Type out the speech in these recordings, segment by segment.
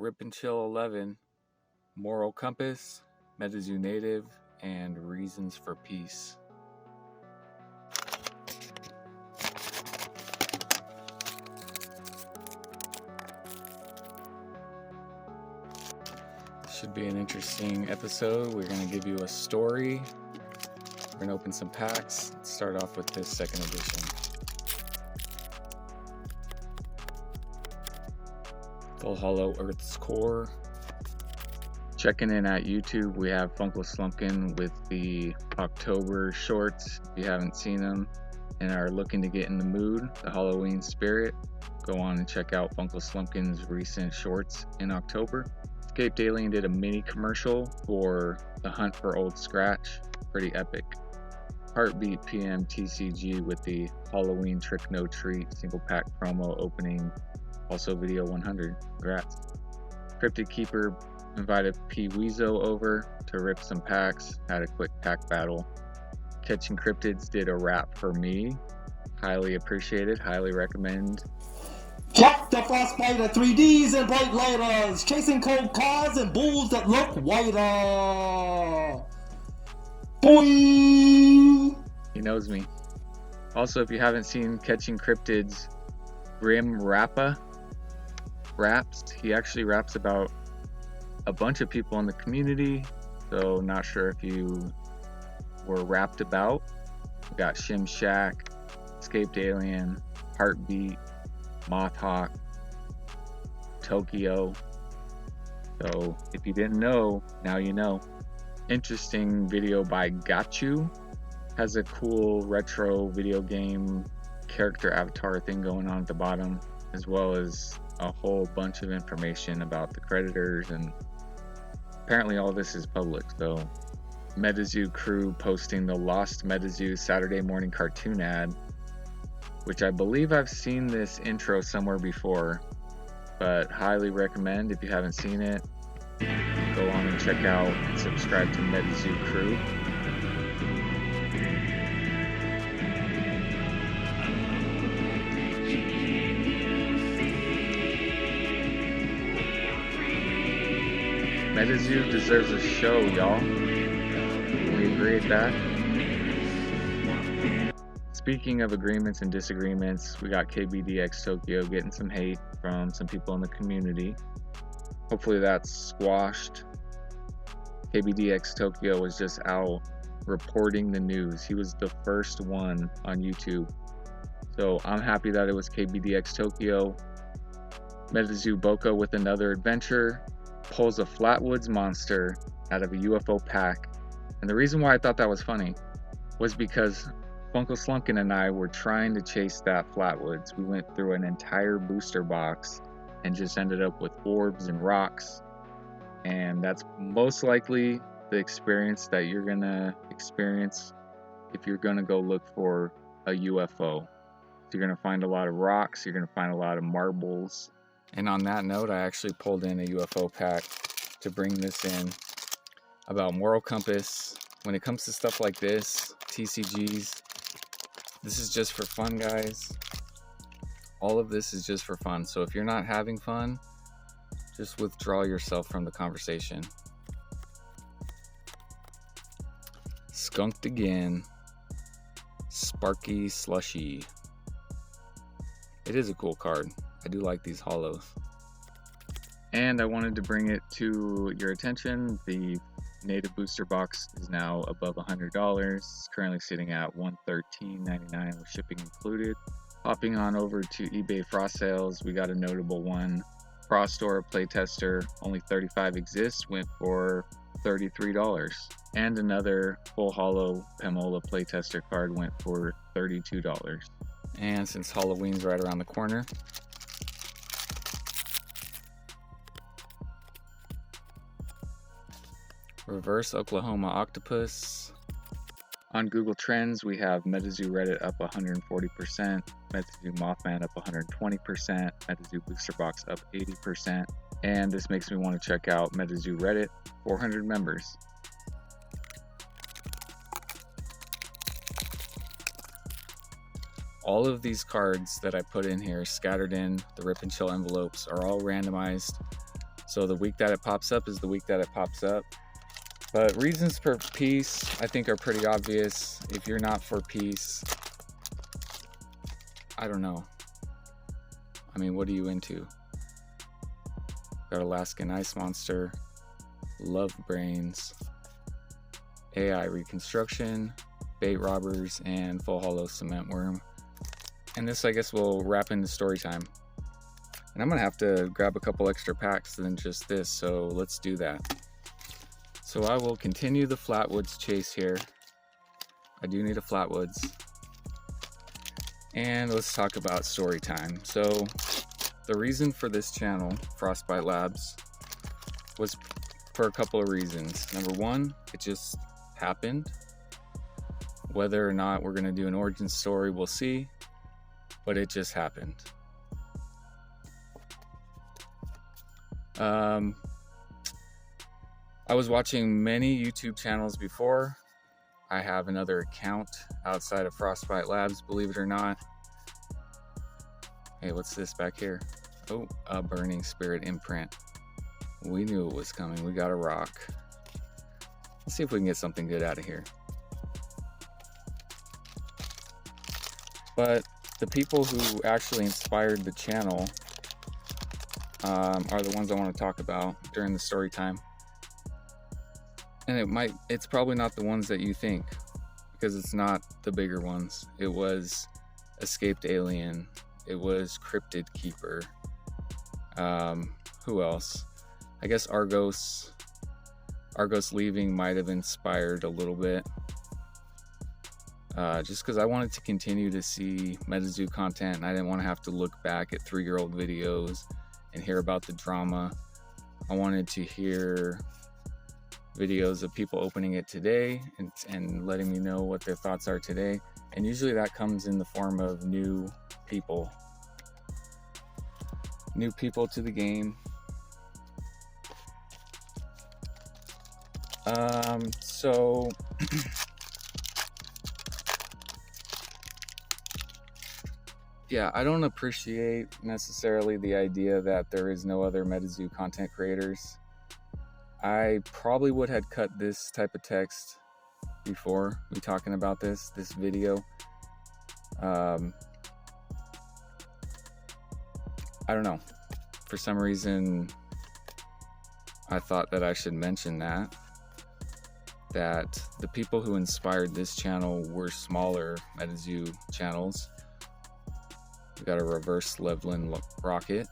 Rip and Chill 11, Moral Compass, MetaZoo Native, and Reasons for Peace. Should be an interesting episode. We're going to give you a story. We're going to open some packs. Let's start off with this second edition. Full Hollow Earth's Core. Checking in at YouTube, we have Funkle Slumpkin with the October shorts. If you haven't seen them and are looking to get in the mood, the Halloween spirit, go on and check out Funkle Slumpkin's recent shorts in October. Escaped Alien did a mini commercial for the Hunt for Old Scratch. Pretty epic. Heartbeat PM TCG with the Halloween Trick No Treat single pack promo opening. Also video 100. Congrats. Cryptid Keeper invited P. Weezo over to rip some packs. Had a quick pack battle. Catching Cryptids did a rap for me. Highly appreciated. Highly recommend. Jack the Frostbiter 3Ds and bright lighters, chasing cold cars and bulls that look whiter. Boing! He knows me. Also, if you haven't seen Catching Cryptids Grim Rappa raps, he actually raps about a bunch of people in the community, so not sure if you were rapped about. We got Shim Shack, Escaped Alien, Heartbeat, Mothhawk, Tokyo. So if you didn't know, now you know. Interesting video by Gachu. Has a cool retro video game character avatar thing going on at the bottom, as well as a whole bunch of information about the creditors, and apparently all this is public. So MetaZoo crew posting the Lost MetaZoo Saturday morning cartoon ad, which I believe I've seen this intro somewhere before, but highly recommend if you haven't seen it. Go on and check out and subscribe to MetaZoo crew. MetaZoo deserves a show, y'all. We agree with that. Speaking of agreements and disagreements, we got KBDX Tokyo getting some hate from some people in the community. Hopefully that's squashed. KBDX Tokyo was just out reporting the news. He was the first one on YouTube. So I'm happy that it was KBDX Tokyo. MetaZoo Boko with another adventure. Pulls a Flatwoods monster out of a UFO pack. And the reason why I thought that was funny was because Funkle Slumpkin and I were trying to chase that Flatwoods. We went through an entire booster box and just ended up with orbs and rocks. And that's most likely the experience that you're gonna experience if you're gonna go look for a UFO. You're gonna find a lot of rocks, you're gonna find a lot of marbles. And on that note, I actually pulled in a UFO pack to bring this in about Moral Compass. When it comes to stuff like this, TCGs, this is just for fun, guys. All of this is just for fun. So if you're not having fun, just withdraw yourself from the conversation. Skunked again. Sparky Slushy. It is a cool card. I do like these hollows. And I wanted to bring it to your attention. The native booster box is now above $100. It's currently sitting at $113.99 with shipping included. Hopping on over to eBay Frost Sales, we got a notable one. Frost Store playtester, only 35 exist, went for $33. And another full hollow Pemola playtester card went for $32. And since Halloween's right around the corner, Reverse Oklahoma Octopus. On Google Trends, we have MetaZoo Reddit up 140%, MetaZoo Mothman up 120%, MetaZoo Booster Box up 80%, and this makes me want to check out MetaZoo Reddit, 400 members. All of these cards that I put in here, scattered in the Rip and Chill envelopes, are all randomized. So the week that it pops up is the week that it pops up. But reasons for peace, I think, are pretty obvious. If you're not for peace, I don't know. I mean, what are you into? Got Alaskan Ice Monster, Love Brains, AI Reconstruction, Bait Robbers, and Full Hollow Cement Worm. And this, I guess, will wrap into story time. And I'm gonna have to grab a couple extra packs than just this, so let's do that. So I will continue the Flatwoods chase here. I do need a Flatwoods. And let's talk about story time. So the reason for this channel, Frostbite Labs, was for a couple of reasons. Number one, it just happened. Whether or not we're gonna do an origin story, we'll see, but it just happened. I was watching many YouTube channels before. I have another account outside of Frostbite Labs, believe it or not. Hey, what's this back here? Oh, a Burning Spirit imprint. We knew it was coming. We got a rock. Let's see if we can get something good out of here. But the people who actually inspired the channel are the ones I want to talk about during the story time. And it's probably not the ones that you think, because it's not the bigger ones. It was Escaped Alien. It was Cryptid Keeper. Who else? I guess Argos leaving might have inspired a little bit. Just because I wanted to continue to see MetaZoo content, and I didn't want to have to look back at 3-year-old videos and hear about the drama. I wanted to hear videos of people opening it today and letting me know what their thoughts are today. And usually that comes in the form of new people to the game. So yeah, I don't appreciate necessarily the idea that there is no other MetaZoo content creators. I probably would have cut this type of text before we talking about this video. I don't know. For some reason, I thought that I should mention that the people who inspired this channel were smaller MetaZoo channels. We got a reverse leveling rocket.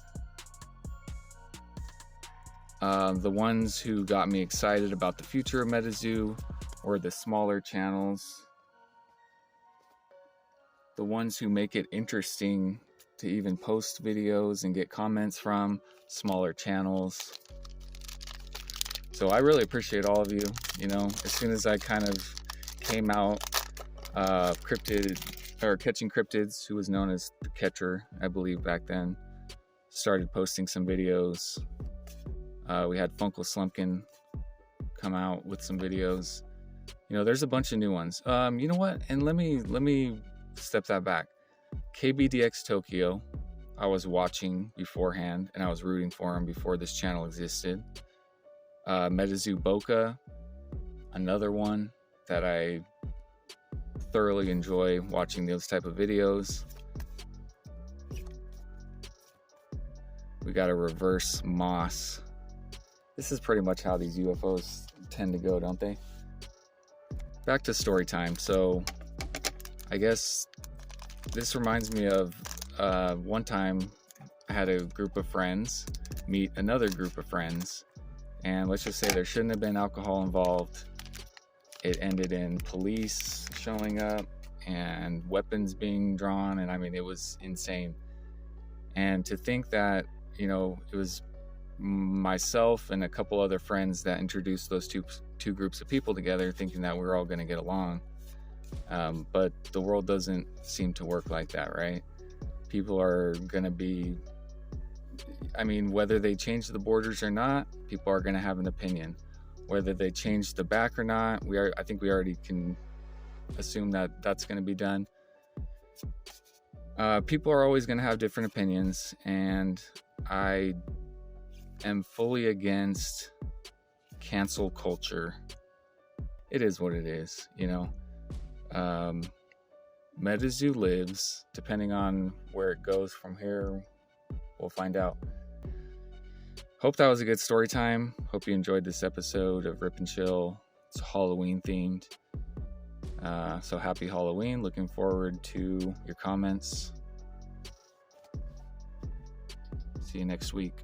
The ones who got me excited about the future of MetaZoo were the smaller channels. The ones who make it interesting to even post videos and get comments from, smaller channels. So I really appreciate all of you. You know, as soon as I kind of came out, Catching Cryptids, who was known as the Catcher, I believe back then, started posting some videos. We had Funkle Slumpkin come out with some videos. You know, there's a bunch of new ones. You know what? And let me step that back. KBDX Tokyo, I was watching beforehand, and I was rooting for him before this channel existed. MetaZoo Boca, another one that I thoroughly enjoy watching those type of videos. We got a reverse moss. This is pretty much how these UFOs tend to go, don't they? Back to story time. So I guess this reminds me of one time I had a group of friends meet another group of friends, and let's just say there shouldn't have been alcohol involved. It ended in police showing up and weapons being drawn, and I mean, it was insane. And to think that, you know, it was myself and a couple other friends that introduced those two groups of people together, thinking that we're all going to get along. But the world doesn't seem to work like that, right? People are going to be, I mean, whether they change the borders or not, people are going to have an opinion. Whether they change the back or not, I think we already can assume that that's going to be done. People are always going to have different opinions, and I am fully against cancel culture. It is what it is, you know. MetaZoo lives. Depending on where it goes from here, we'll find out. Hope that was a good story time. Hope you enjoyed this episode of Rip and Chill. It's Halloween themed. So happy Halloween. Looking forward to your comments. See you next week.